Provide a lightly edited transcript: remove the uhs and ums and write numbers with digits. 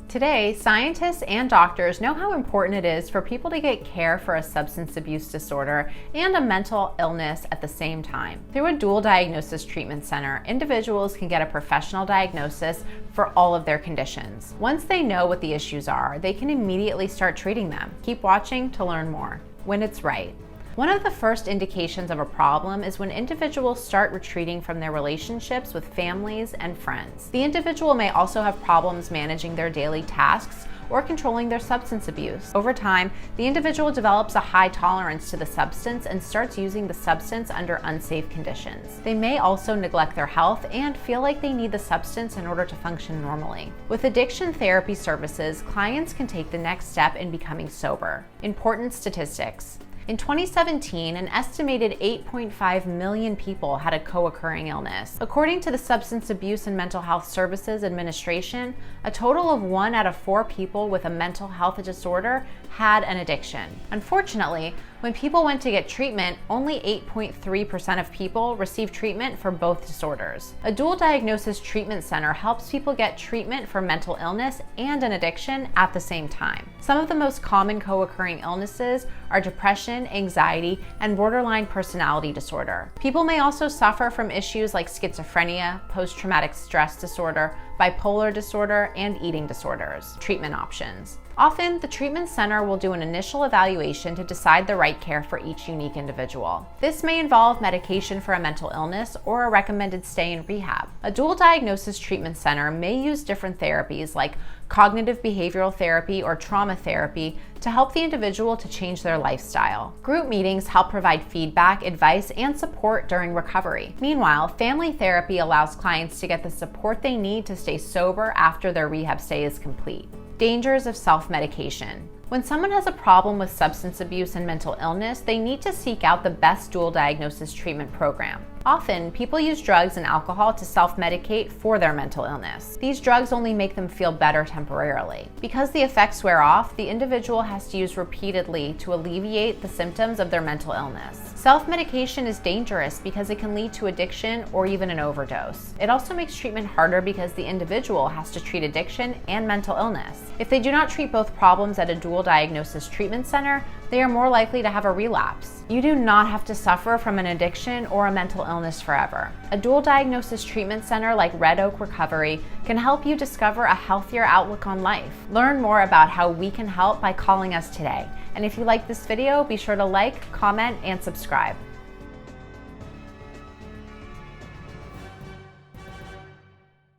Today, scientists and doctors know how important it is for people to get care for a substance abuse disorder and a mental illness at the same time. Through a dual diagnosis treatment center, individuals can get a professional diagnosis for all of their conditions. Once they know what the issues are, they can immediately start treating them. Keep watching to learn more. When it's right. One of the first indications of a problem is when individuals start retreating from their relationships with families and friends. The individual may also have problems managing their daily tasks or controlling their substance abuse. Over time, the individual develops a high tolerance to the substance and starts using the substance under unsafe conditions. They may also neglect their health and feel like they need the substance in order to function normally. With addiction therapy services, clients can take the next step in becoming sober. Important statistics. In 2017, an estimated 8.5 million people had a co-occurring illness. According to the Substance Abuse and Mental Health Services Administration, a total of 1 out of 4 people with a mental health disorder had an addiction. Unfortunately, when people went to get treatment, only 8.3% of people received treatment for both disorders. A dual diagnosis treatment center helps people get treatment for mental illness and an addiction at the same time. Some of the most common co-occurring illnesses are depression, anxiety, and borderline personality disorder. People may also suffer from issues like schizophrenia, post-traumatic stress disorder, bipolar disorder, and eating disorders. Treatment options. Often, the treatment center will do an initial evaluation to decide the right care for each unique individual. This may involve medication for a mental illness or a recommended stay in rehab. A dual diagnosis treatment center may use different therapies like cognitive behavioral therapy or trauma therapy to help the individual to change their lifestyle. Group meetings help provide feedback, advice, and support during recovery. Meanwhile, family therapy allows clients to get the support they need to stay sober after their rehab stay is complete. Dangers of self-medication. When someone has a problem with substance abuse and mental illness, they need to seek out the best dual diagnosis treatment program. Often, people use drugs and alcohol to self-medicate for their mental illness. These drugs only make them feel better temporarily. Because the effects wear off, the individual has to use repeatedly to alleviate the symptoms of their mental illness. Self-medication is dangerous because it can lead to addiction or even an overdose. It also makes treatment harder because the individual has to treat addiction and mental illness. If they do not treat both problems at a dual diagnosis treatment center, they are more likely to have a relapse. You do not have to suffer from an addiction or a mental illness forever. A dual diagnosis treatment center like Red Oak Recovery can help you discover a healthier outlook on life. Learn more about how we can help by calling us today. And if you like this video, be sure to like, comment, and subscribe.